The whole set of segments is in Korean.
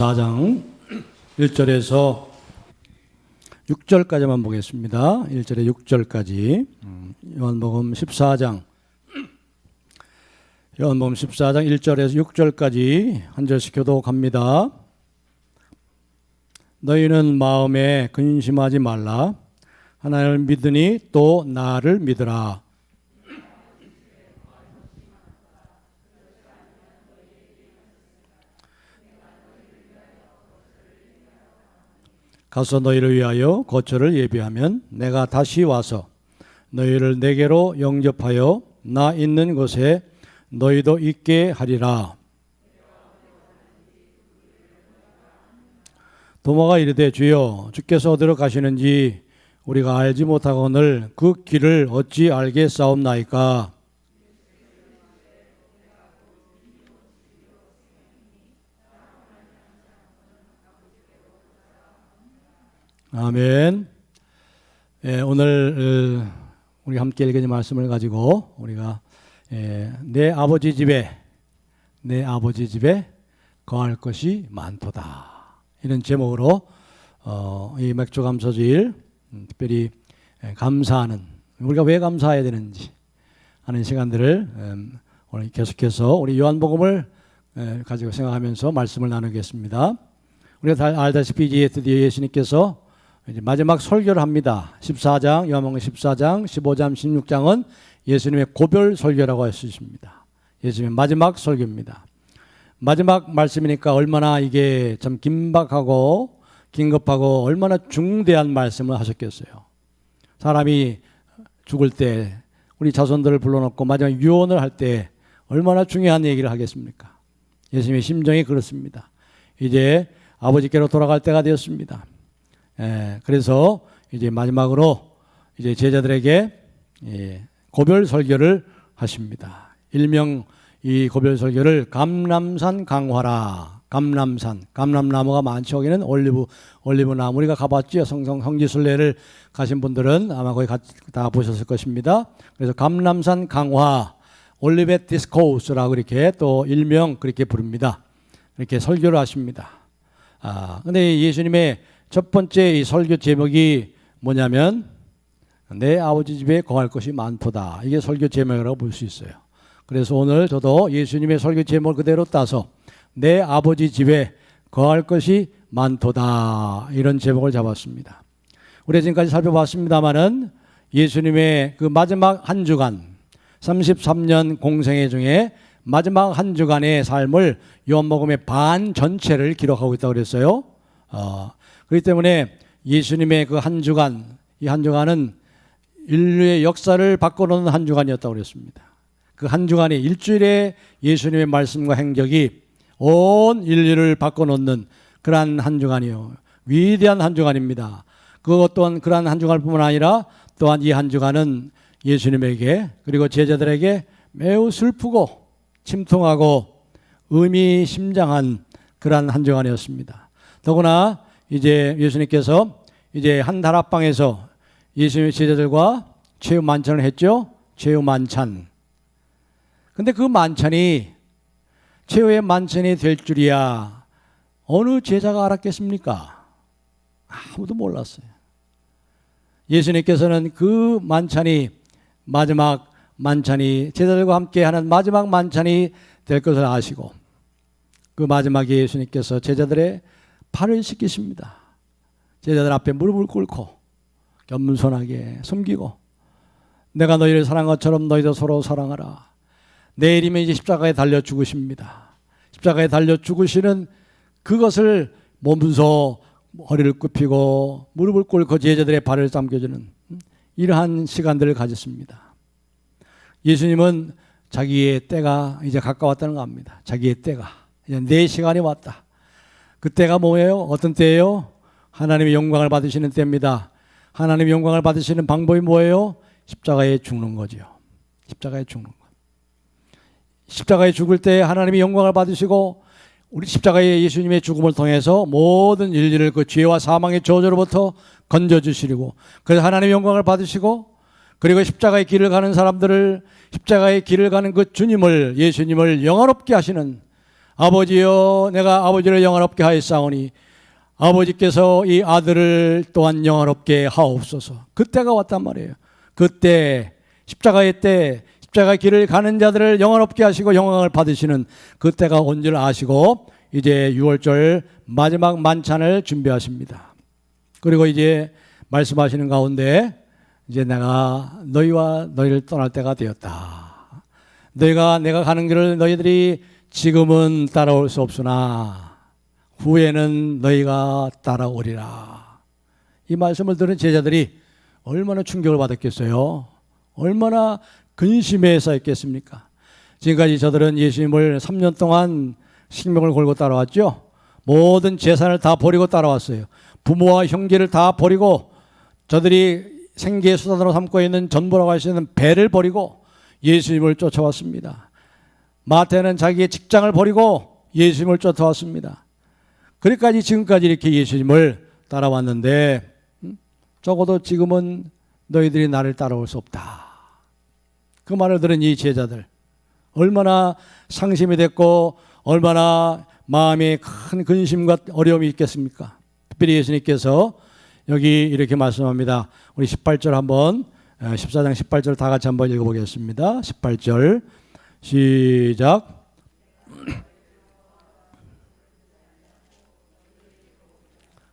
4장 1절에서 6절까지만 보겠습니다. 1절에 6절까지. 요한복음 14장 1절에서 6절까지 한 절씩 교독합니다. 너희는 마음에 근심하지 말라. 하나님을 믿으니 또 나를 믿으라. 가서 너희를 위하여 거처를 예비하면 내가 다시 와서 너희를 내게로 영접하여 나 있는 곳에 너희도 있게 하리라. 도마가 이르되 주여 주께서 어디로 가시는지 우리가 알지 못하거늘 그 길을 어찌 알겠사옵나이까. 아멘. 오늘 우리 함께 읽은 말씀을 가지고 우리가 내 아버지 집에 거할 것이 많도다, 이런 제목으로 이 맥주감사주일, 특별히 감사하는, 우리가 왜 감사해야 되는지 하는 시간들을 오늘 계속해서 우리 요한복음을 가지고 생각하면서 말씀을 나누겠습니다. 우리가 다 알다시피 이제 드디어 예수님께서 이제 마지막 설교를 합니다. 14장, 요한복음 14장, 15장, 16장은 예수님의 고별 설교라고 할 수 있습니다. 예수님의 마지막 설교입니다. 마지막 말씀이니까 얼마나 이게 참 긴박하고 긴급하고 얼마나 중대한 말씀을 하셨겠어요. 사람이 죽을 때 우리 자손들을 불러놓고 마지막 유언을 할 때 얼마나 중요한 얘기를 하겠습니까? 예수님의 심정이 그렇습니다. 이제 아버지께로 돌아갈 때가 되었습니다. 그래서 이제 마지막으로 이제 제자들에게 고별 설교를 하십니다. 일명 이 고별 설교를 감람산 강화라. 감람나무가 많죠. 거기는 올리브 나무. 우리가 가봤죠. 성지순례를 가신 분들은 아마 거기 다 보셨을 것입니다. 그래서 감람산 강화, 올리벳 디스코스라고 이렇게 또 일명 그렇게 부릅니다. 이렇게 설교를 하십니다. 근데 예수님의 첫 번째 이 설교 제목이 뭐냐면 내 아버지 집에 거할 것이 많도다. 이게 설교 제목이라고 볼 수 있어요. 그래서 오늘 저도 예수님의 설교 제목을 그대로 따서 내 아버지 집에 거할 것이 많도다, 이런 제목을 잡았습니다. 우리가 지금까지 살펴봤습니다마는 예수님의 그 마지막 한 주간, 33년 공생애 중에 마지막 한 주간의 삶을 요한복음의 반 전체를 기록하고 있다고 그랬어요. 그렇기 때문에 예수님의 그 한 주간, 이 한 주간은 인류의 역사를 바꿔놓는 한 주간이었다고 그랬습니다. 그 한 주간이 일주일에 예수님의 말씀과 행적이 온 인류를 바꿔놓는 그러한 한 주간이요, 위대한 한 주간입니다. 그것 또한 그러한 한 주간뿐만 아니라 또한 이 한 주간은 예수님에게 그리고 제자들에게 매우 슬프고 침통하고 의미심장한 그러한 한 주간이었습니다. 더구나 이제 예수님께서 이제 한 다락방에서 예수님의 제자들과 최후 만찬을 했죠. 최후 만찬. 근데 그 만찬이 최후의 만찬이 될 줄이야 어느 제자가 알았겠습니까? 아무도 몰랐어요. 예수님께서는 그 만찬이 마지막 만찬이 제자들과 함께 하는 마지막 만찬이 될 것을 아시고 그 마지막에 예수님께서 제자들의 발을 씻기십니다. 제자들 앞에 무릎을 꿇고 겸손하게 숨기고 내가 너희를 사랑한 것처럼 너희도 서로 사랑하라. 내일이면 이제 십자가에 달려 죽으십니다. 십자가에 달려 죽으시는 그것을 몸소 허리를 굽히고 무릎을 꿇고 제자들의 발을 삼겨주는 이러한 시간들을 가졌습니다. 예수님은 자기의 때가 이제 가까웠다는 거 압니다. 자기의 때가 이제 내 시간이 왔다. 그 때가 뭐예요? 어떤 때예요? 하나님의 영광을 받으시는 때입니다. 하나님의 영광을 받으시는 방법이 뭐예요? 십자가에 죽는 거죠. 십자가에 죽는 것. 십자가에 죽을 때 하나님의 영광을 받으시고 우리 십자가의 예수님의 죽음을 통해서 모든 인류를 그 죄와 사망의 저주로부터 건져주시고 그래서 하나님의 영광을 받으시고 그리고 십자가의 길을 가는 사람들을 십자가의 길을 가는 그 주님을 예수님을 영화롭게 하시는 아버지여 내가 아버지를 영화롭게 하였사오니 아버지께서 이 아들을 또한 영화롭게 하옵소서. 그때가 왔단 말이에요. 그때 십자가의 때 십자가 길을 가는 자들을 영화롭게 하시고 영광을 받으시는 그때가 온 줄 아시고 이제 6월절 마지막 만찬을 준비하십니다. 그리고 이제 말씀하시는 가운데 이제 내가 너희와 너희를 떠날 때가 되었다. 내가 가는 길을 너희들이 지금은 따라올 수 없으나 후에는 너희가 따라오리라. 이 말씀을 들은 제자들이 얼마나 충격을 받았겠어요. 얼마나 근심에 쌓였겠습니까. 지금까지 저들은 예수님을 3년 동안 생명을 걸고 따라왔죠. 모든 재산을 다 버리고 따라왔어요. 부모와 형제를 다 버리고 저들이 생계의 수단으로 삼고 있는 전부라고 할 수 있는 배를 버리고 예수님을 쫓아왔습니다. 마태는 자기의 직장을 버리고 예수님을 쫓아왔습니다. 그러니까 지금까지 이렇게 예수님을 따라왔는데 적어도 지금은 너희들이 나를 따라올 수 없다. 그 말을 들은 이 제자들 얼마나 상심이 됐고 얼마나 마음에 큰 근심과 어려움이 있겠습니까? 특별히 예수님께서 여기 이렇게 말씀합니다. 우리 18절 한번 14장 18절 다 같이 한번 읽어보겠습니다. 18절 시작.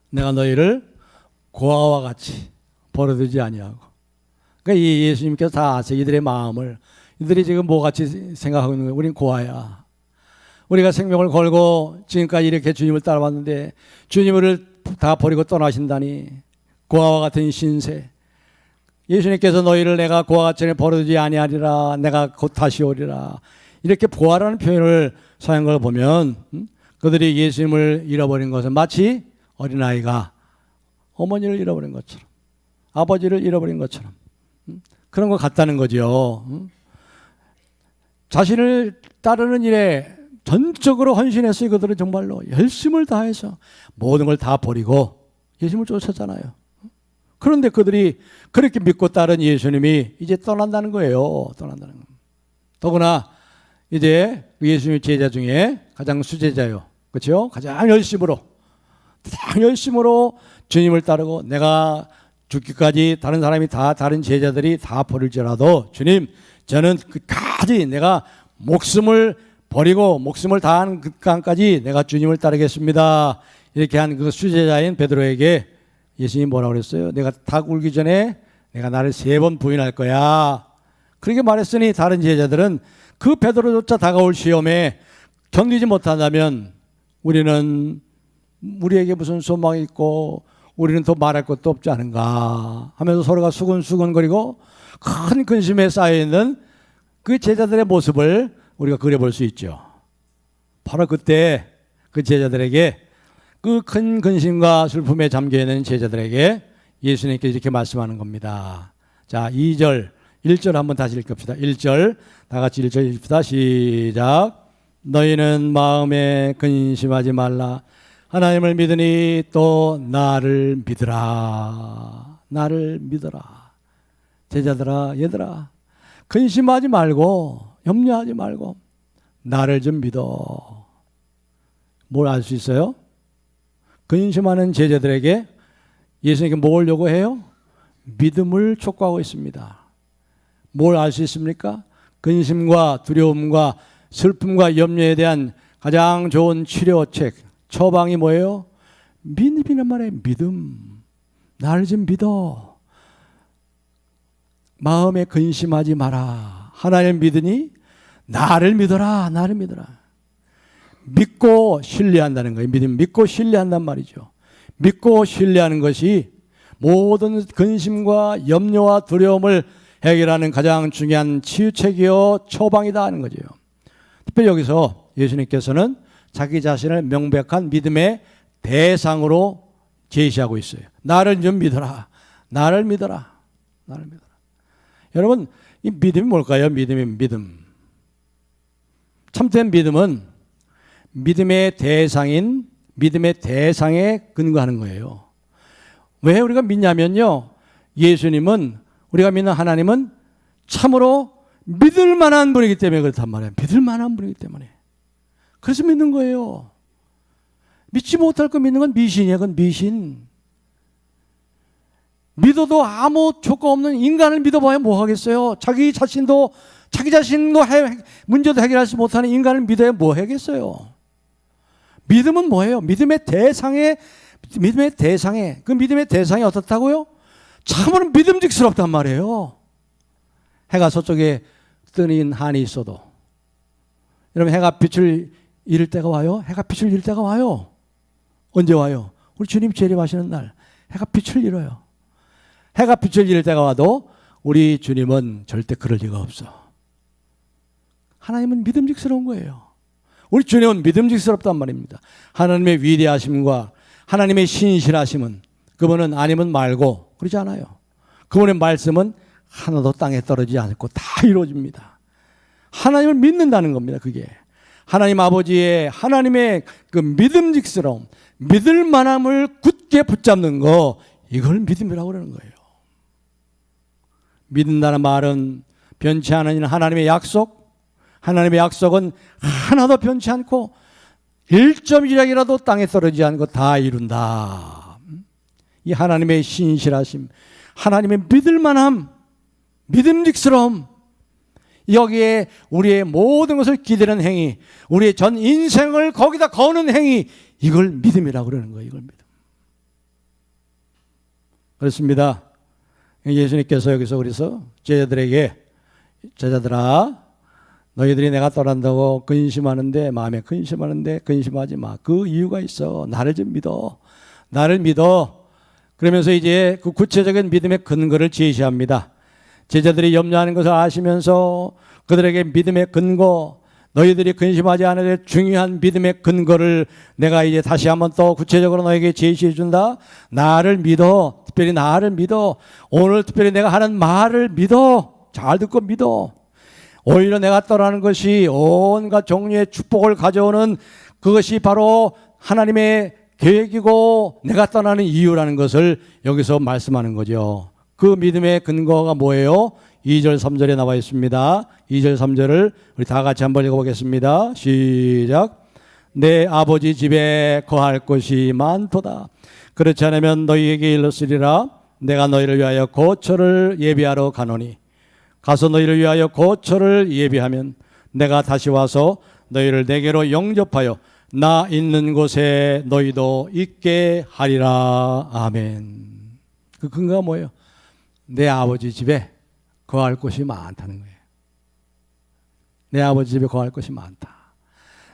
내가 너희를 고아와 같이 버려두지 아니하고. 그러니까 이 예수님께서 다 아세요. 이들의 마음을. 이들이 지금 뭐같이 생각하고 있는 거예요. 우린 고아야. 우리가 생명을 걸고 지금까지 이렇게 주님을 따라왔는데 주님을 다 버리고 떠나신다니. 고아와 같은 신세. 예수님께서 너희를 내가 고아같이 버려두지 아니하리라. 내가 곧 다시 오리라. 이렇게 고아라는 표현을 사용한 걸 보면 그들이 예수님을 잃어버린 것은 마치 어린아이가 어머니를 잃어버린 것처럼 아버지를 잃어버린 것처럼 그런 것 같다는 거죠. 자신을 따르는 일에 전적으로 헌신했어요. 그들은 정말로 열심을 다해서 모든 걸 다 버리고 예수님을 쫓았잖아요. 그런데 그들이 그렇게 믿고 따른 예수님이 이제 떠난다는 거예요. 떠난다는 겁니다. 더구나 이제 예수님의 제자 중에 가장 수제자요. 그렇죠? 가장 열심으로 주님을 따르고 내가 죽기까지 다른 사람이 다 다른 제자들이 다 버릴지라도 주님 저는 끝까지 내가 목숨을 버리고 목숨을 다하는 끝까지 내가 주님을 따르겠습니다. 이렇게 한 그 수제자인 베드로에게 예수님이 뭐라고 그랬어요? 내가 닭 울기 전에 내가 나를 3번 부인할 거야. 그렇게 말했으니 다른 제자들은 그 베드로조차 다가올 시험에 견디지 못한다면 우리에게 무슨 소망이 있고 우리는 더 말할 것도 없지 않은가 하면서 서로가 수근수근거리고 큰 근심에 쌓여있는 그 제자들의 모습을 우리가 그려볼 수 있죠. 바로 그때 그 제자들에게 그 큰 근심과 슬픔에 잠겨있는 제자들에게 예수님께서 이렇게 말씀하는 겁니다. 자, 2절 1절 한번 다시 읽읍시다. 1절 다 같이 1절 읽읍시다. 시작. 너희는 마음에 근심하지 말라. 하나님을 믿으니 또 나를 믿으라. 나를 믿어라. 제자들아, 얘들아, 근심하지 말고 염려하지 말고 나를 좀 믿어. 뭘 알 수 있어요? 근심하는 제자들에게 예수님께 뭘 요구해요? 믿음을 촉구하고 있습니다. 뭘 알 수 있습니까? 근심과 두려움과 슬픔과 염려에 대한 가장 좋은 치료책, 처방이 뭐예요? 믿음이란 말이에요. 믿음. 나를 좀 믿어. 마음에 근심하지 마라. 하나님 믿으니 나를 믿어라. 나를 믿어라. 믿고 신뢰한다는 거예요. 믿고 신뢰한단 말이죠. 믿고 신뢰하는 것이 모든 근심과 염려와 두려움을 해결하는 가장 중요한 치유책이요 처방이다 하는 거죠. 특별히 여기서 예수님께서는 자기 자신을 명백한 믿음의 대상으로 제시하고 있어요. 나를 좀 믿어라. 나를 믿어라. 나를 믿어라. 여러분, 이 믿음이 뭘까요? 믿음. 참된 믿음은 믿음의 대상인 믿음의 대상에 근거하는 거예요. 왜 우리가 믿냐면요. 예수님은 우리가 믿는 하나님은 참으로 믿을 만한 분이기 때문에 그렇단 말이에요. 믿을 만한 분이기 때문에. 그래서 믿는 거예요. 믿지 못할 거 믿는 건 미신이에요. 그건 미신. 믿어도 아무 조건 없는 인간을 믿어봐야 뭐 하겠어요? 자기 자신도 문제도 해결하지 못하는 인간을 믿어야 뭐 하겠어요? 믿음은 뭐예요? 믿음의 대상에 그 믿음의 대상이 어떻다고요? 참으로 믿음직스럽단 말이에요. 해가 서쪽에 뜨는 한이 있어도 여러분, 해가 빛을 잃을 때가 와요? 해가 빛을 잃을 때가 와요. 언제 와요? 우리 주님 재림하시는 날 해가 빛을 잃어요. 해가 빛을 잃을 때가 와도 우리 주님은 절대 그럴 리가 없어. 하나님은 믿음직스러운 거예요. 우리 주님은 믿음직스럽단 말입니다. 하나님의 위대하심과 하나님의 신실하심은, 그분은 아니면 말고 그러지 않아요. 그분의 말씀은 하나도 땅에 떨어지지 않고 다 이루어집니다. 하나님을 믿는다는 겁니다. 그게 하나님 아버지의, 하나님의 그 믿음직스러움, 믿을 만함을 굳게 붙잡는 거, 이걸 믿음이라고 그러는 거예요. 믿는다는 말은 변치 않은 하나님의 약속, 하나님의 약속은 하나도 변치 않고 1.1약이라도 땅에 떨어지지 않고 다 이룬다. 이 하나님의 신실하심, 하나님의 믿을 만함, 믿음직스러움, 여기에 우리의 모든 것을 기대는 행위, 우리의 전 인생을 거기다 거는 행위, 이걸 믿음이라고 그러는 거예요. 이걸 믿음. 그렇습니다. 예수님께서 여기서 그래서 제자들에게, 제자들아, 너희들이 내가 떠난다고 근심하는데, 마음에 근심하는데 근심하지 마. 그 이유가 있어. 나를 좀 믿어. 나를 믿어. 그러면서 이제 그 구체적인 믿음의 근거를 제시합니다. 제자들이 염려하는 것을 아시면서 그들에게 믿음의 근거, 너희들이 근심하지 않을 중요한 믿음의 근거를 내가 이제 다시 한번 또 구체적으로 너에게 제시해 준다. 나를 믿어. 특별히 나를 믿어. 오늘 특별히 내가 하는 말을 믿어. 잘 듣고 믿어. 오히려 내가 떠나는 것이 온갖 종류의 축복을 가져오는, 그것이 바로 하나님의 계획이고 내가 떠나는 이유라는 것을 여기서 말씀하는 거죠. 그 믿음의 근거가 뭐예요? 2절 3절에 나와 있습니다. 2절 3절을 우리 다 같이 한번 읽어보겠습니다. 시작. 내 아버지 집에 거할 곳이 많도다. 그렇지 않으면 너희에게 일렀으리라. 내가 너희를 위하여 거처를 예비하러 가노니, 가서 너희를 위하여 거처를 예비하면 내가 다시 와서 너희를 내게로 영접하여 나 있는 곳에 너희도 있게 하리라. 아멘. 그 근거가 뭐예요? 내 아버지 집에 거할 곳이 많다는 거예요. 내 아버지 집에 거할 곳이 많다.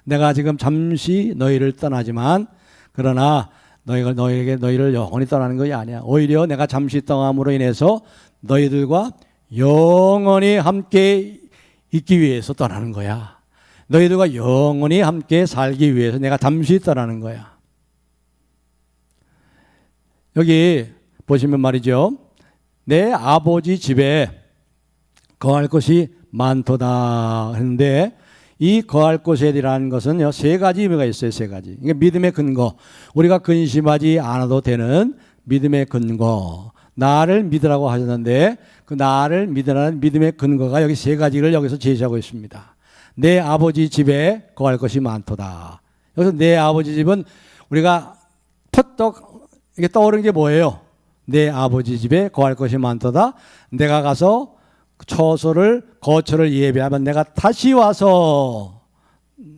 내가 지금 잠시 너희를 떠나지만, 그러나 너희를 영원히 떠나는 것이 아니야. 오히려 내가 잠시 떠남으로 인해서 너희들과 영원히 함께 있기 위해서 떠나는 거야. 너희들과 영원히 함께 살기 위해서 내가 잠시 떠나는 거야. 여기 보시면 말이죠, 내 아버지 집에 거할 것이 많도다 했는데, 이 거할 곳이라는 것은요, 세 가지 의미가 있어요. 세 가지. 이게 믿음의 근거, 우리가 근심하지 않아도 되는 믿음의 근거, 나를 믿으라고 하셨는데 그 나를 믿으라는 믿음의 근거가 여기 세 가지를 여기서 제시하고 있습니다. 내 아버지 집에 거할 것이 많도다. 여기서 내 아버지 집은 우리가 퍼떡 이게 떠오르는 게 뭐예요? 내 아버지 집에 거할 것이 많도다. 내가 가서 거처를 예비하면 내가 다시 와서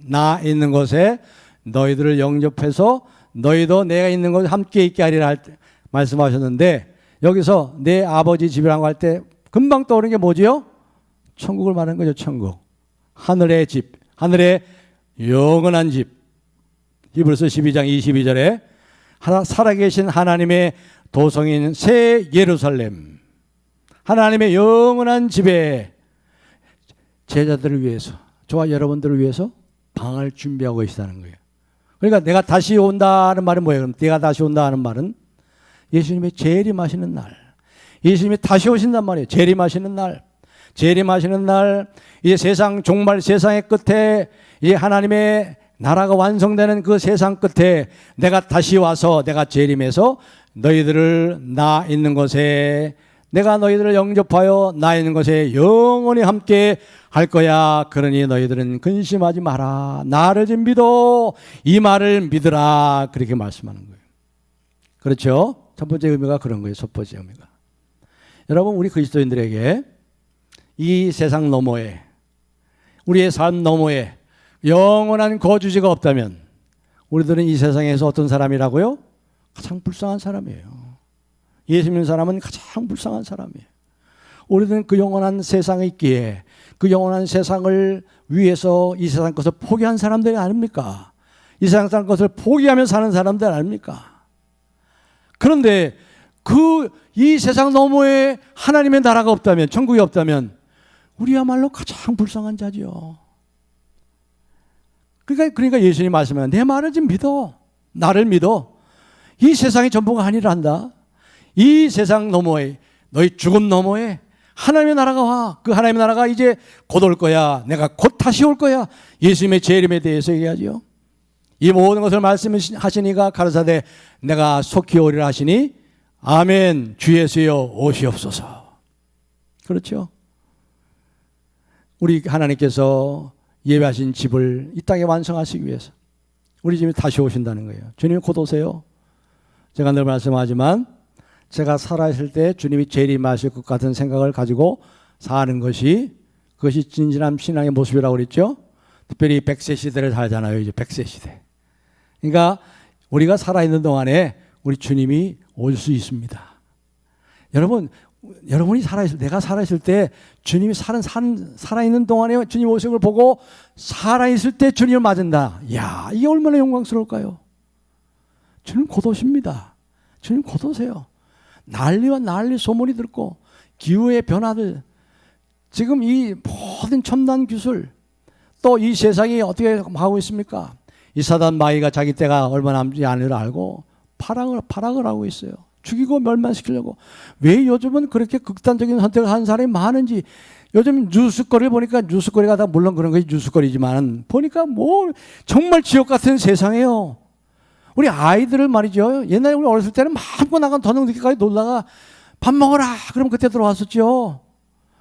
나 있는 곳에 너희들을 영접해서 너희도 내가 있는 곳에 함께 있게 하리라 말씀하셨는데, 여기서 내 아버지 집이라고 할 때 금방 떠오르는 게 뭐지요? 천국을 말하는 거죠. 천국. 하늘의 집, 하늘의 영원한 집. 히브리서 12장 22절에 살아계신 하나님의 도성인 새 예루살렘, 하나님의 영원한 집에 제자들을 위해서, 저와 여러분들을 위해서 방을 준비하고 계시다는 거예요. 그러니까 내가 다시 온다는 말은 뭐예요? 그럼 내가 다시 온다는 말은 예수님의 재림하시는 날, 예수님이 다시 오신단 말이에요. 재림하시는 날, 재림하시는 날, 이제 세상 종말, 세상의 끝에 이제 하나님의 나라가 완성되는 그 세상 끝에 내가 다시 와서 내가 재림해서 너희들을 나 있는 곳에 내가 너희들을 영접하여 나 있는 곳에 영원히 함께 할 거야. 그러니 너희들은 근심하지 마라. 나를 좀 믿어. 이 말을 믿으라. 그렇게 말씀하는 거예요. 그렇죠? 첫 번째 의미가 그런 거예요. 첫 번째 의미가. 여러분, 우리 그리스도인들에게 이 세상 너머에, 우리의 삶 너머에 영원한 거주지가 없다면 우리들은 이 세상에서 어떤 사람이라고요? 가장 불쌍한 사람이에요. 예수 믿는 사람은 가장 불쌍한 사람이에요. 우리들은 그 영원한 세상에 있기에 그 영원한 세상을 위해서 이 세상 것을 포기한 사람들이 아닙니까? 이 세상 것을 포기하며 사는 사람들 아닙니까? 그런데 이 세상 너머에 하나님의 나라가 없다면, 천국이 없다면 우리야말로 가장 불쌍한 자죠. 그러니까 예수님이 말씀하는 내 말을 좀 믿어. 나를 믿어. 이 세상이 전부가 아니란다. 이 세상 너머에, 너희 죽음 너머에 하나님의 나라가 와. 그 하나님의 나라가 이제 곧 올 거야. 내가 곧 다시 올 거야. 예수님의 재림에 대해서 얘기하죠. 이 모든 것을 말씀하시니가 가라사대 내가 속히 오리라 하시니 아멘. 주 예수여 오시옵소서. 그렇죠? 우리 하나님께서 예배하신 집을 이 땅에 완성하시기 위해서 우리 집에 다시 오신다는 거예요. 주님이 곧 오세요. 제가 늘 말씀하지만 제가 살아있을 때 주님이 재림하실 것 같은 생각을 가지고 사는 것이, 그것이 진실한 신앙의 모습이라고 그랬죠. 특별히 100세 시대를 살잖아요. 이제 100세 시대. 그러니까 우리가 살아있는 동안에 우리 주님이 올 수 있습니다. 여러분이 내가 살아있을 때 주님이 살아있는 동안에 주님 오신 걸 보고 살아있을 때 주님을 맞은다. 이야, 이게 얼마나 영광스러울까요? 주님 곧 오십니다. 주님 곧 오세요. 난리와 난리 소문이 들고 기후의 변화들, 지금 이 모든 첨단 기술, 또 이 세상이 어떻게 하고 있습니까? 이 사단 마귀가 자기 때가 얼마 남지 않을 알고 파랑을 하고 있어요. 죽이고 멸망시키려고. 왜 요즘은 그렇게 극단적인 선택을 하는 사람이 많은지. 요즘 뉴스거리를 보니까, 뉴스거리가 다 물론 그런 것이 뉴스거리지만 보니까 뭐 정말 지옥 같은 세상이에요. 우리 아이들을 말이죠. 옛날에 우리 어렸을 때는 마음껏 나가 저녁 늦게까지 놀다가 밥 먹어라 그럼 그때 들어왔었죠.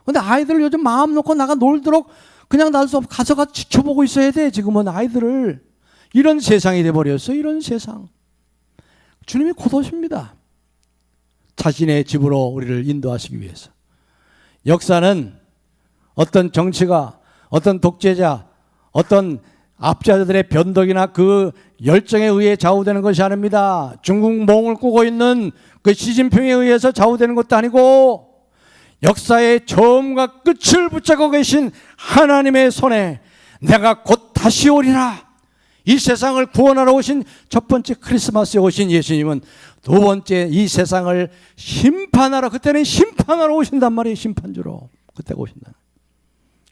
근데 아이들을 요즘 마음 놓고 나가 놀도록 그냥 날 수 없고 가서 지켜보고 있어야 돼. 지금은 아이들을. 이런 세상이 돼버렸어요. 이런 세상. 주님이 곧 오십니다. 자신의 집으로 우리를 인도하시기 위해서. 역사는 어떤 정치가, 어떤 독재자, 어떤 압제자들의 변덕이나 그 열정에 의해 좌우되는 것이 아닙니다. 중국 몽을 꾸고 있는 그 시진핑에 의해서 좌우되는 것도 아니고 역사의 처음과 끝을 붙잡고 계신 하나님의 손에 내가 곧 다시 오리라. 이 세상을 구원하러 오신 첫 번째 크리스마스에 오신 예수님은 두 번째 이 세상을 심판하러, 그때는 심판하러 오신단 말이에요. 심판주로. 그때 오신다.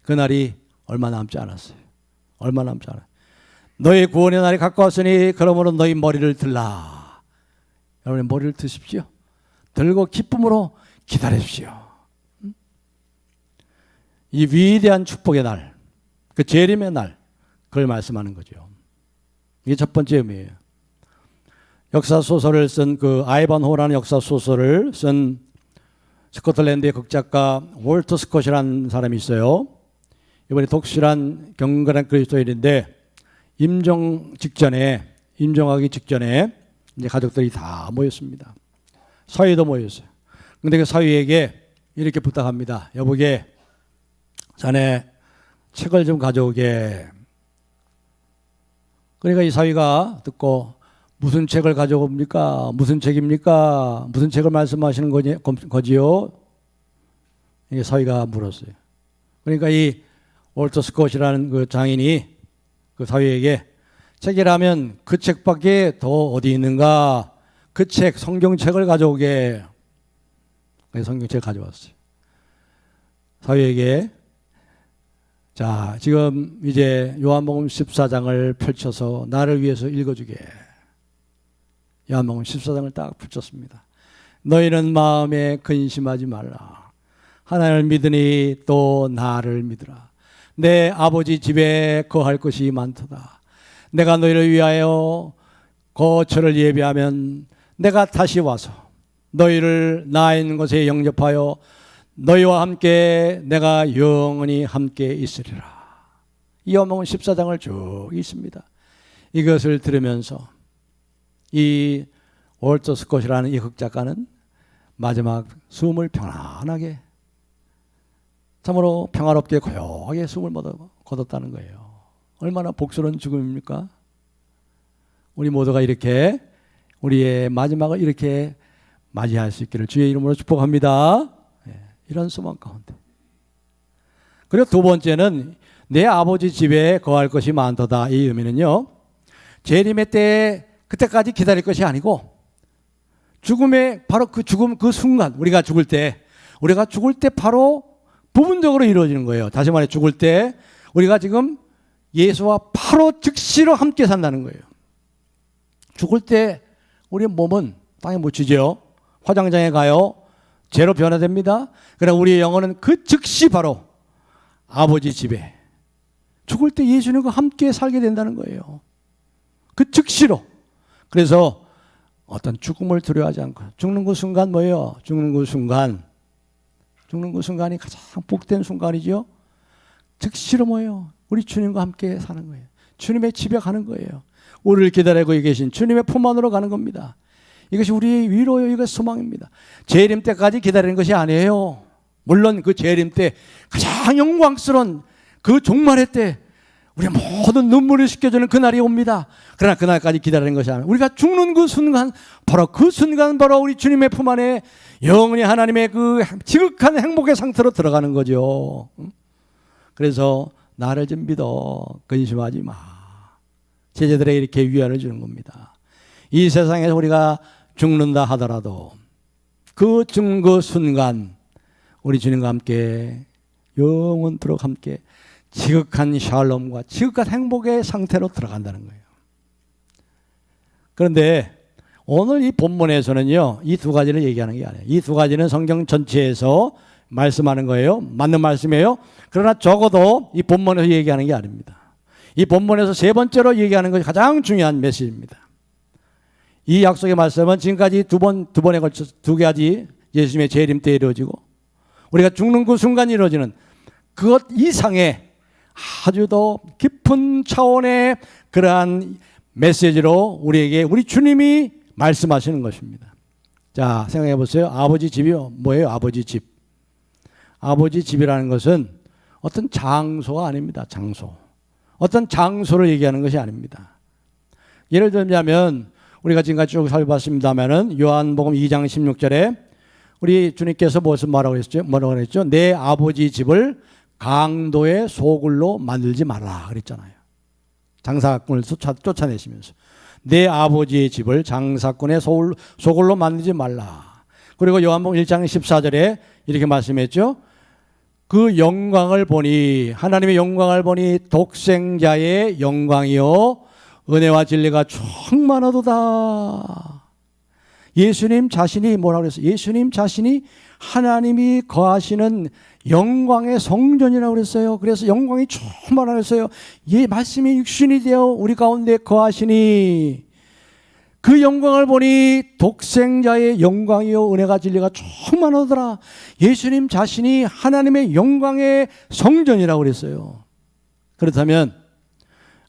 그날이 얼마 남지 않았어요. 얼마 남지 않아요. 너희 구원의 날이 가까웠으니 그러므로 너희 머리를 들라. 여러분의 머리를 드십시오. 들고 기쁨으로 기다리십시오. 이 위대한 축복의 날, 그 재림의 날, 그걸 말씀하는 거죠. 이게 첫 번째 의미예요. 역사 소설을 쓴 그 아이반 호라는 역사 소설을 쓴 스코틀랜드의 극작가 월터 스콧이라는 사람이 있어요. 이번에 독실한 경건한 그리스도인인데 임종하기 직전에 이제 가족들이 다 모였습니다. 사위도 모였어요. 근데 그 사위에게 이렇게 부탁합니다. 여보게, 자네 책을 좀 가져오게. 그러니까 이 사위가 듣고 무슨 책을 가져옵니까? 무슨 책입니까? 무슨 책을 말씀하시는 거지요? 이게 사위가 물었어요. 그러니까 이 월터 스콧이라는 그 장인이 그 사위에게 책이라면 그 책밖에 더 어디 있는가? 그 책, 성경책을 가져오게. 성경책을 가져왔어요. 사위에게 자, 지금 이제 요한복음 14장을 펼쳐서 나를 위해서 읽어주게. 요한복음 14장을 딱 펼쳤습니다. 너희는 마음에 근심하지 말라. 하나님을 믿으니 또 나를 믿으라. 내 아버지 집에 거할 것이 많도다. 내가 너희를 위하여 거처를 예비하면 내가 다시 와서 너희를 나 있는 곳에 영접하여 너희와 함께 내가 영원히 함께 있으리라. 이 요한복음 14장을 쭉 있습니다. 이것을 들으면서 이 월터 스콧이라는 이 극작가는 마지막 숨을 편안하게, 참으로 평화롭게 고요하게 숨을 거뒀다는 거예요. 얼마나 복스러운 죽음입니까? 우리 모두가 이렇게 우리의 마지막을 이렇게 맞이할 수 있기를 주의 이름으로 축복합니다. 이런 소망 가운데. 그리고 두 번째는 내 아버지 집에 거할 것이 많도다. 이 의미는요, 재림의 때에 그때까지 기다릴 것이 아니고 죽음의 바로 그 죽음 그 순간, 우리가 죽을 때 바로 부분적으로 이루어지는 거예요. 다시 말해 죽을 때 우리가 지금 예수와 바로 즉시로 함께 산다는 거예요. 죽을 때 우리 몸은 땅에 묻히죠. 화장장에 가요. 죄로 변화됩니다. 그러나 우리의 영혼은 그 즉시 바로 아버지 집에, 죽을 때 예수님과 함께 살게 된다는 거예요. 그 즉시로. 그래서 어떤 죽음을 두려워하지 않고, 죽는 그 순간 뭐예요? 죽는 그 순간이 가장 복된 순간이죠. 즉시로 뭐예요? 우리 주님과 함께 사는 거예요. 주님의 집에 가는 거예요. 우리를 기다리고 계신 주님의 품 안으로 가는 겁니다. 이것이 우리의 위로요, 이것이 소망입니다. 재림 때까지 기다리는 것이 아니에요. 물론 그 재림 때 가장 영광스러운 그 종말의 때 우리의 모든 눈물이 씻겨주는 그날이 옵니다. 그러나 그날까지 기다리는 것이 아니에요. 우리가 죽는 그 순간, 바로 우리 주님의 품 안에 영원히 하나님의 그 지극한 행복의 상태로 들어가는 거죠. 그래서 나를 좀 믿어, 근심하지 마. 제자들에게 이렇게 위안을 주는 겁니다. 이 세상에서 우리가 죽는다 하더라도 그 죽는 그 순간 우리 주님과 함께 영원토록 함께 지극한 샬롬과 지극한 행복의 상태로 들어간다는 거예요. 그런데 오늘 이 본문에서는요, 이 두 가지를 얘기하는 게 아니에요. 이 두 가지는 성경 전체에서 말씀하는 거예요. 맞는 말씀이에요. 그러나 적어도 이 본문에서 얘기하는 게 아닙니다. 이 본문에서 세 번째로 얘기하는 것이 가장 중요한 메시지입니다. 이 약속의 말씀은 지금까지 두 번에 걸쳐 두 가지 예수님의 재림 때 이루어지고 우리가 죽는 그 순간이 이루어지는 그것 이상의 아주 더 깊은 차원의 그러한 메시지로 우리에게 우리 주님이 말씀하시는 것입니다. 자, 생각해 보세요. 아버지 집이 뭐예요? 아버지 집. 아버지 집이라는 것은 어떤 장소가 아닙니다. 장소. 어떤 장소를 얘기하는 것이 아닙니다. 예를 들자면 우리가 지금까지 쭉 살펴봤습니다만은 요한복음 2장 16절에 우리 주님께서 무슨 뭐라고 했죠? 내 아버지 집을 강도의 소굴로 만들지 말라 그랬잖아요. 장사꾼을 쫓아내시면서 내 아버지의 집을 장사꾼의 소굴로 만들지 말라. 그리고 요한복음 1장 14절에 이렇게 말씀했죠. 그 영광을 보니, 하나님의 영광을 보니 독생자의 영광이요 은혜와 진리가 충만하도다. 예수님 자신이 뭐라고 그랬어요? 예수님 자신이 하나님이 거하시는 영광의 성전이라고 그랬어요. 그래서 영광이 충만하다고 했어요. 이 말씀이 육신이 되어 우리 가운데 거하시니 그 영광을 보니 독생자의 영광이요 은혜가 진리가 충만하더라. 예수님 자신이 하나님의 영광의 성전이라고 그랬어요. 그렇다면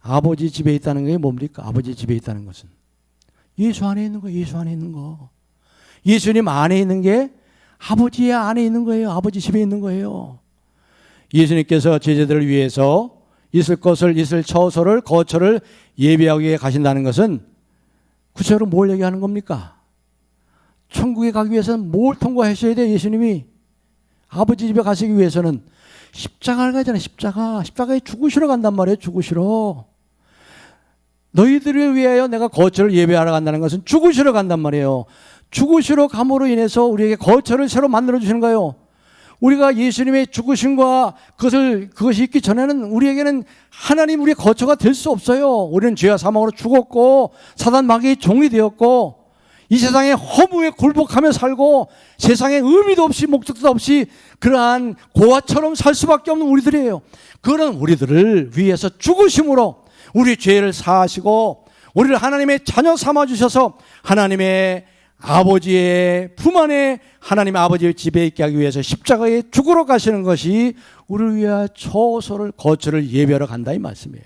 아버지 집에 있다는 게 뭡니까? 아버지 집에 있다는 것은 예수 안에 있는 거, 예수 안에 있는 거. 예수님 안에 있는 게 아버지 안에 있는 거예요. 아버지 집에 있는 거예요. 예수님께서 제자들을 위해서 있을 처소를 거처를 예비하기 위해 가신다는 것은 구체적으로 뭘 얘기하는 겁니까? 천국에 가기 위해서는 뭘 통과하셔야 돼요? 예수님이 아버지 집에 가시기 위해서는 십자가를 가잖아요. 십자가에 죽으시러 간단 말이에요. 죽으시러. 너희들을 위하여 내가 거처를 예배하러 간다는 것은 죽으시러 간단 말이에요. 죽으시러 감으로 인해서 우리에게 거처를 새로 만들어 주시는 거예요. 우리가 예수님의 죽으심과 그것이 있기 전에는 우리에게는 하나님 우리의 거처가 될 수 없어요. 우리는 죄와 사망으로 죽었고 사단 마귀의 종이 되었고 이 세상에 허무에 굴복하며 살고 세상에 의미도 없이 목적도 없이 그러한 고아처럼 살 수밖에 없는 우리들이에요. 그런 우리들을 위해서 죽으심으로 우리 죄를 사하시고 우리를 하나님의 자녀 삼아주셔서 하나님의 아버지의 품 안에 하나님 아버지의 집에 있게 하기 위해서 십자가에 죽으러 가시는 것이 우리를 위해 거처를 예비하러 간다 이 말씀이에요.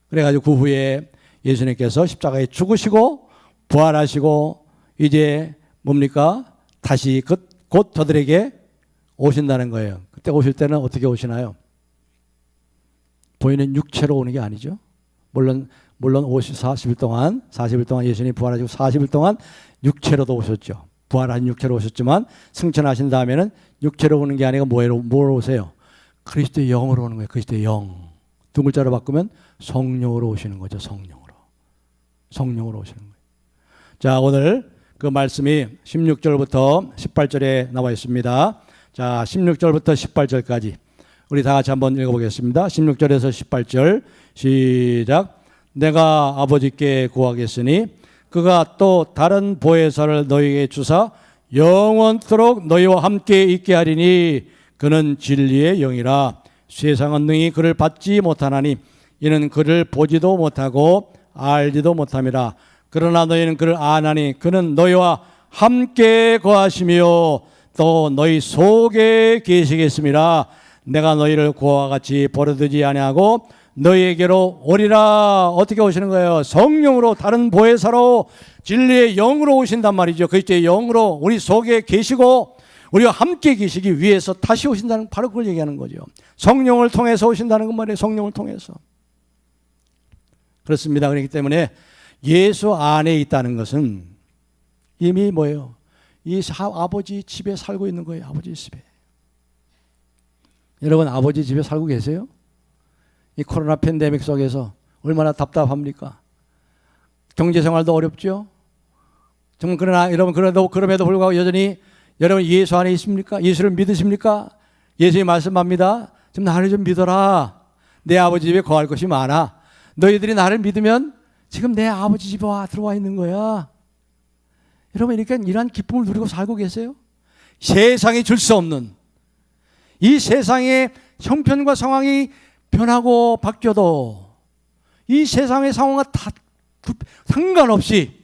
그래가지고 그 후에 예수님께서 십자가에 죽으시고 부활하시고 이제 뭡니까? 다시 곧 저들에게 오신다는 거예요. 그때 오실 때는 어떻게 오시나요? 보이는 육체로 오는 게 아니죠. 물론 40일 동안 예수님이 부활하시고 40일 동안 육체로도 오셨죠. 부활한 육체로 오셨지만 승천하신 다음에는 육체로 오는 게 아니라 뭐로 오세요? 그리스도의 영으로 오는 거예요. 그리스도의 영. 두 글자로 바꾸면 성령으로 오시는 거죠. 성령으로 오시는 거예요. 자, 오늘 그 말씀이 16절부터 18절에 나와 있습니다. 자, 16절부터 18절까지 우리 다 같이 한번 읽어보겠습니다. 16절에서 18절 시작. 내가 아버지께 구하겠으니 그가 또 다른 보혜사를 너희에게 주사 영원토록 너희와 함께 있게 하리니 그는 진리의 영이라. 세상은 능히 그를 받지 못하나니 이는 그를 보지도 못하고 알지도 못함이라. 그러나 너희는 그를 아나니 그는 너희와 함께 거하시며 또 너희 속에 계시겠습니다. 내가 너희를 고와 같이 버려두지 아니하고 너희에게로 오리라. 어떻게 오시는 거예요? 성령으로, 다른 보혜사로, 진리의 영으로 오신단 말이죠. 그리스도의 영으로 우리 속에 계시고 우리와 함께 계시기 위해서 다시 오신다는, 바로 그걸 얘기하는 거죠. 성령을 통해서 오신다는 건 말이에요. 성령을 통해서. 그렇습니다. 그렇기 때문에 예수 안에 있다는 것은 이미 뭐예요? 이 아버지 집에 살고 있는 거예요. 아버지 집에. 여러분, 아버지 집에 살고 계세요? 이 코로나 팬데믹 속에서 얼마나 답답합니까? 경제생활도 어렵죠? 정말 그러나 여러분, 그럼에도 불구하고 여전히 여러분 예수 안에 있습니까? 예수를 믿으십니까? 예수님이 말씀합니다. 좀 나를 좀 믿어라. 내 아버지 집에 거할 것이 많아. 너희들이 나를 믿으면 지금 내 아버지 집에 들어와 있는 거야. 여러분, 그러니까 이러한 기쁨을 누리고 살고 계세요? 세상이 줄 수 없는, 이 세상의 형편과 상황이 변하고 바뀌어도 이 세상의 상황과 다 상관없이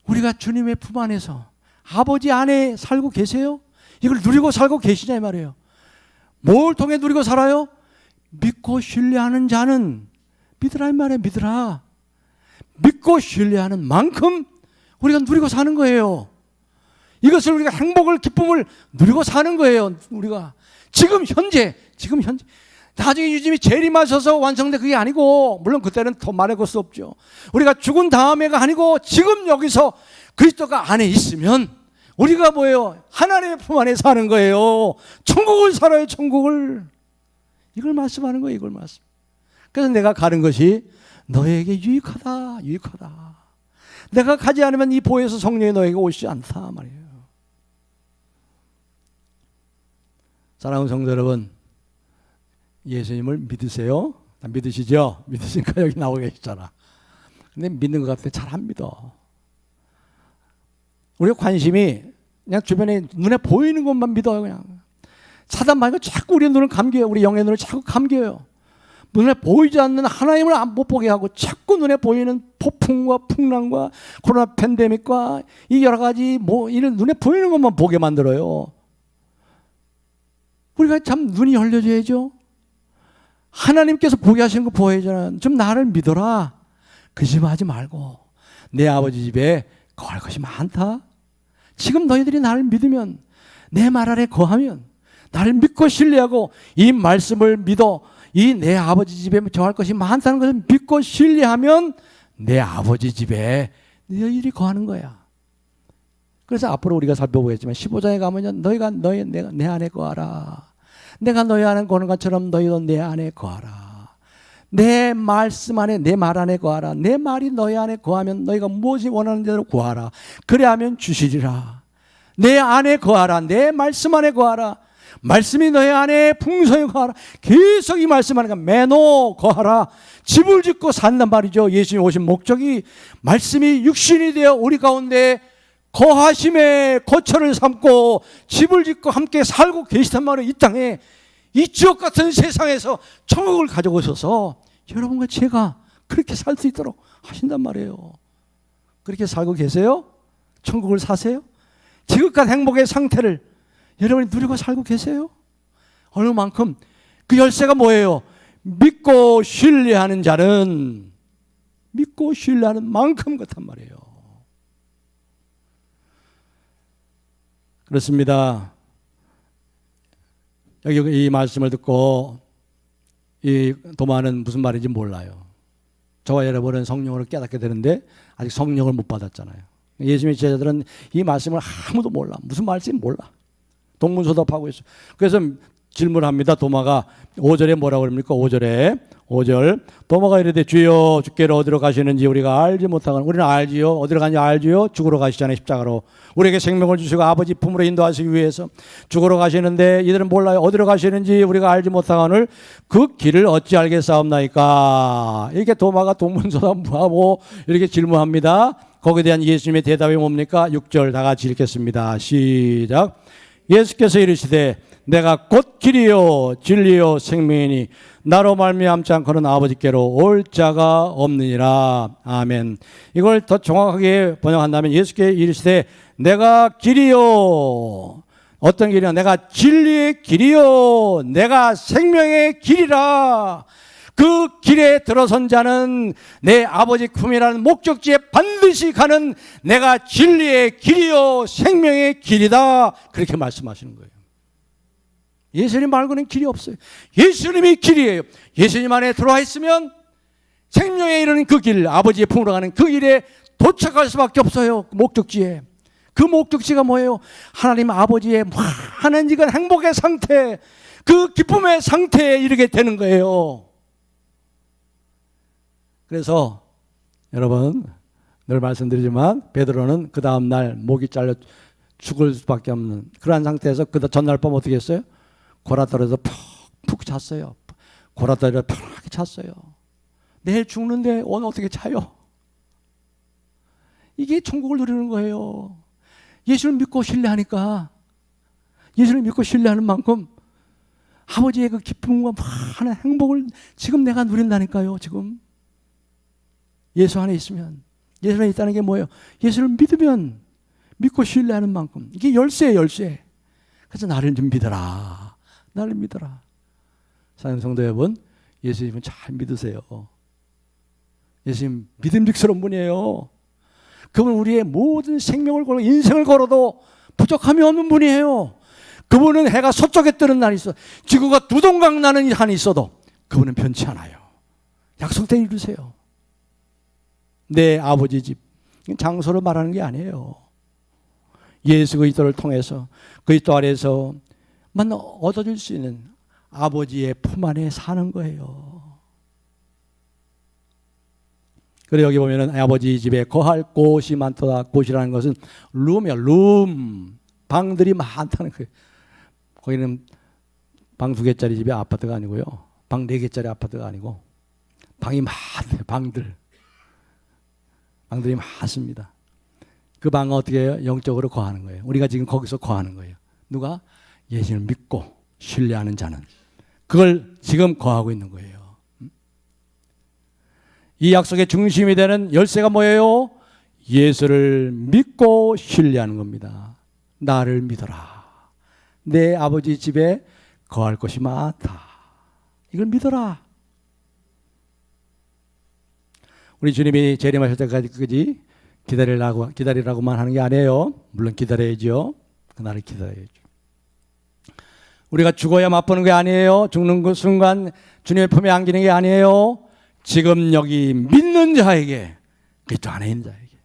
우리가 주님의 품 안에서 아버지 안에 살고 계세요? 이걸 누리고 살고 계시냐 이 말이에요. 뭘 통해 누리고 살아요? 믿고 신뢰하는 자는 믿으라 이 말이에요. 믿으라. 믿고 신뢰하는 만큼 우리가 누리고 사는 거예요. 이것을 우리가 행복을, 기쁨을 누리고 사는 거예요. 우리가 지금 현재 나중에 유진이 재림하셔서 완성돼 그게 아니고, 물론 그때는 더 말해볼 수 없죠. 우리가 죽은 다음에가 아니고 지금 여기서 그리스도가 안에 있으면 우리가 뭐예요? 하나님의 품 안에 사는 거예요. 천국을 살아요. 천국을. 이걸 말씀하는 거예요. 이걸 말씀. 그래서 내가 가는 것이 너에게 유익하다. 내가 가지 않으면 이 보혜사 성령이 너에게 오시지 않다 말이에요. 사랑하는 성도 여러분, 예수님을 믿으세요? 믿으시죠? 믿으시니까 여기 나오고 계시잖아. 근데 믿는 것 같아. 잘 안 믿어. 우리가 관심이 그냥 주변에 눈에 보이는 것만 믿어요. 그냥 사단 말고 자꾸 우리 눈을 감겨요. 우리 영의 눈을 자꾸 감겨요. 눈에 보이지 않는 하나님을 못 보게 하고 자꾸 눈에 보이는 폭풍과 풍랑과 코로나 팬데믹과 이 여러 가지 이런 눈에 보이는 것만 보게 만들어요. 우리가 참 눈이 열려져야죠. 하나님께서 보게 하시는 거 보여야잖아. 좀 나를 믿어라. 거짓말하지 말고 내 아버지 집에 거할 것이 많다. 지금 너희들이 나를 믿으면, 내 말 아래 거하면, 나를 믿고 신뢰하고 이 말씀을 믿어 이 내 아버지 집에 거할 것이 많다는 것을 믿고 신뢰하면 내 아버지 집에 너희들이 거하는 거야. 그래서 앞으로 우리가 살펴보겠지만 15장에 가면 너희가 내 안에 거하라. 내가 너희 안에 거하는 것처럼 너희도 내 안에 거하라. 내 말씀 안에, 내 말 안에 거하라. 내 말이 너희 안에 거하면 너희가 무엇이 원하는 대로 구하라. 그래야면 주시리라. 내 안에 거하라. 내 말씀 안에 거하라. 말씀이 너희 안에 풍성히 거하라. 계속 이 말씀 안에 매너 거하라. 집을 짓고 산단 말이죠. 예수님 오신 목적이 말씀이 육신이 되어 우리 가운데 거하심에 거처를 삼고 집을 짓고 함께 살고 계시단 말이에요. 이 땅에, 이 지옥 같은 세상에서 천국을 가져오셔서 여러분과 제가 그렇게 살 수 있도록 하신단 말이에요. 그렇게 살고 계세요? 천국을 사세요? 지극한 행복의 상태를 여러분이 누리고 살고 계세요? 어느 만큼 그 열쇠가 뭐예요? 믿고 신뢰하는 자는 믿고 신뢰하는 만큼 그렇단 말이에요. 그렇습니다. 여기 이 말씀을 듣고 이 도마는 무슨 말인지 몰라요. 저와 여러분은 성령을 깨닫게 되는데 아직 성령을 못 받았잖아요. 예수님의 제자들은 이 말씀을 아무도 몰라. 무슨 말인지 몰라. 동문서답하고 있어요. 그래서 질문합니다. 도마가 5절에 뭐라고 그럽니까? 5절 도마가 이르되 주여 주께로 어디로 가시는지 우리가 알지 못하거나 우리는 알지요. 어디로 가는지 알지요. 죽으러 가시잖아요. 십자가로. 우리에게 생명을 주시고 아버지 품으로 인도하시기 위해서 죽으러 가시는데 이들은 몰라요. 어디로 가시는지 우리가 알지 못하거늘 그 길을 어찌 알겠사옵나이까. 이렇게 도마가 동문서답하고 이렇게 질문합니다. 거기에 대한 예수님의 대답이 뭡니까? 6절 다 같이 읽겠습니다. 시작. 예수께서 이르시되 내가 곧 길이요 진리요 생명이니 나로 말미암지 않고는 아버지께로 올 자가 없느니라. 아멘. 이걸 더 정확하게 번역한다면 예수께서 이르시되 내가 길이요, 어떤 길이냐? 내가 진리의 길이요 내가 생명의 길이라. 그 길에 들어선 자는 내 아버지 품이라는 목적지에 반드시 가는 내가 진리의 길이요 생명의 길이다. 그렇게 말씀하시는 거예요. 예수님 말고는 길이 없어요. 예수님이 길이에요. 예수님 안에 들어와 있으면 생명에 이르는 그 길, 아버지의 품으로 가는 그 길에 도착할 수밖에 없어요. 그 목적지에. 그 목적지가 뭐예요? 하나님 아버지의 하나님과 행복의 상태, 그 기쁨의 상태에 이르게 되는 거예요. 그래서 여러분 늘 말씀드리지만 베드로는 그 다음날 목이 잘려 죽을 수밖에 없는 그러한 상태에서 그 전날 밤 어떻게 했어요? 고라떨에서 푹 잤어요. 고라떨에서 편하게 잤어요. 내일 죽는데 오늘 어떻게 자요? 이게 천국을 누리는 거예요. 예수를 믿고 신뢰하니까, 예수를 믿고 신뢰하는 만큼 아버지의 그 기쁨과 많은 행복을 지금 내가 누린다니까요. 지금 예수 안에 있으면, 예수 안에 있다는 게 뭐예요? 예수를 믿으면, 믿고 신뢰하는 만큼 이게 열쇠예요. 열쇠. 그래서 나를 좀 믿어라. 나를 믿어라. 사랑하는 성도 여러분, 예수님은 잘 믿으세요. 예수님 믿음직스러운 분이에요. 그분은 우리의 모든 생명을 걸고 인생을 걸어도 부족함이 없는 분이에요. 그분은 해가 서쪽에 뜨는 날이 있어, 지구가 두동강 나는 한이 있어도 그분은 변치 않아요. 약속대 이루세요. 내 아버지 집, 장소를 말하는 게 아니에요. 예수 그리스도를 통해서 그리스도 아래에서 만 얻어줄 수 있는 아버지의 품 안에 사는 거예요. 그래 여기 보면은 아버지 집에 거할 곳이 많도다. 곳이라는 것은 룸이야. 룸. 방들이 많다는 거예요. 거기는 방 2개짜리 집이 아파트가 아니고요. 방 4개짜리 아파트가 아니고 방이 많아요. 방들. 방들이 많습니다. 그 방은 어떻게 해요? 영적으로 거하는 거예요. 우리가 지금 거기서 거하는 거예요. 누가? 예수를 믿고 신뢰하는 자는 그걸 지금 거하고 있는 거예요. 이 약속의 중심이 되는 열쇠가 뭐예요? 예수를 믿고 신뢰하는 겁니다. 나를 믿어라. 내 아버지 집에 거할 곳이 많다. 이걸 믿어라. 우리 주님이 재림하실 때까지 기다리라고만 하는 게 아니에요. 물론 기다려야죠. 그날을 기다려야죠. 우리가 죽어야 맛보는 게 아니에요. 죽는 그 순간 주님의 품에 안기는 게 아니에요. 지금 여기 믿는 자에게, 그리스도 안에 있는 자에게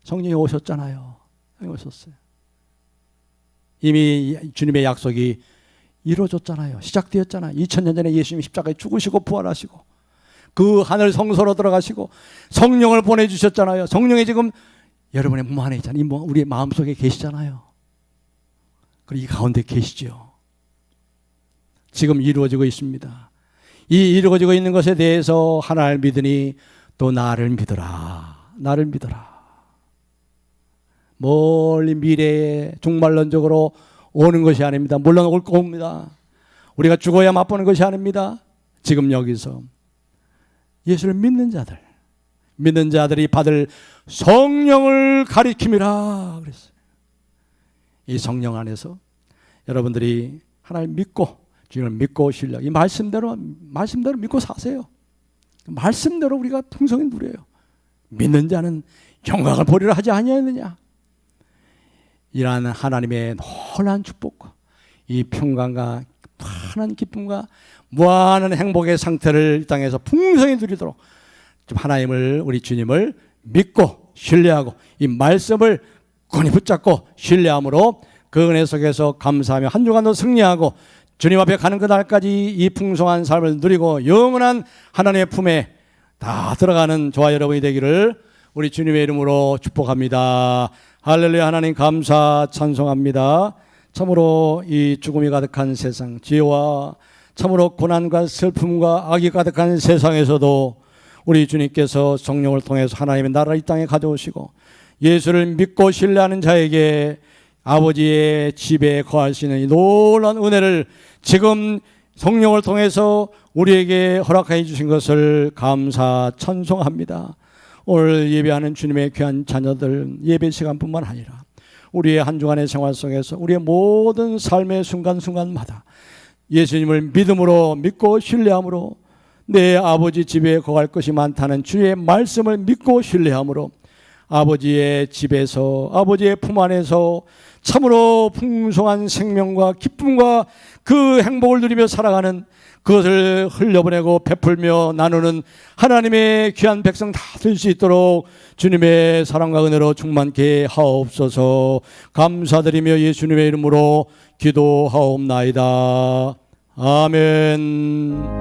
성령이 오셨잖아요. 성령이 오셨어요. 이미 주님의 약속이 이루어졌잖아요. 시작되었잖아요. 2000년 전에 예수님이 십자가에 죽으시고 부활하시고 그 하늘 성소로 들어가시고 성령을 보내주셨잖아요. 성령이 지금 여러분의 몸 안에 있잖아요. 우리의 마음속에 계시잖아요. 그리고 이 가운데 계시죠. 지금 이루어지고 있습니다. 이 이루어지고 있는 것에 대해서 하나를 믿으니 또 나를 믿어라. 나를 믿어라. 멀리 미래에 종말론적으로 오는 것이 아닙니다. 물론 올 겁니다. 우리가 죽어야 맛보는 것이 아닙니다. 지금 여기서 예수를 믿는 자들, 믿는 자들이 받을 성령을 가리킴이라 그랬어요. 이 성령 안에서 여러분들이 하나님 믿고 주님을 믿고 신뢰하고 이 말씀대로 믿고 사세요. 말씀대로 우리가 풍성히 누려요. 믿는 자는 영광을 보리라 하지 아니하느냐. 이러한 하나님의 놀라운 축복과 이 평강과 무한한 기쁨과 무한한 행복의 상태를 이 땅에서 풍성히 누리도록 좀 하나님을 우리 주님을 믿고 신뢰하고 이 말씀을 굳건히 붙잡고 신뢰함으로 그 은혜 속에서 감사하며 한 주간도 승리하고 주님 앞에 가는 그날까지 이 풍성한 삶을 누리고 영원한 하나님의 품에 다 들어가는 저와 여러분이 되기를 우리 주님의 이름으로 축복합니다. 할렐루야. 하나님 감사 찬송합니다. 참으로 이 죽음이 가득한 세상, 죄와 참으로 고난과 슬픔과 악이 가득한 세상에서도 우리 주님께서 성령을 통해서 하나님의 나라를 이 땅에 가져오시고 예수를 믿고 신뢰하는 자에게 아버지의 집에 거할 수 있는 이 놀라운 은혜를 지금 성령을 통해서 우리에게 허락해 주신 것을 감사 찬송합니다. 오늘 예배하는 주님의 귀한 자녀들 예배 시간뿐만 아니라 우리의 한 주간의 생활 속에서 우리의 모든 삶의 순간순간마다 예수님을 믿음으로 믿고 신뢰함으로 내 아버지 집에 거할 것이 많다는 주의 말씀을 믿고 신뢰함으로 아버지의 집에서 아버지의 품 안에서 참으로 풍성한 생명과 기쁨과 그 행복을 누리며 살아가는 그것을 흘려보내고 베풀며 나누는 하나님의 귀한 백성 다 될 수 있도록 주님의 사랑과 은혜로 충만케 하옵소서. 감사드리며 예수님의 이름으로 기도하옵나이다. 아멘.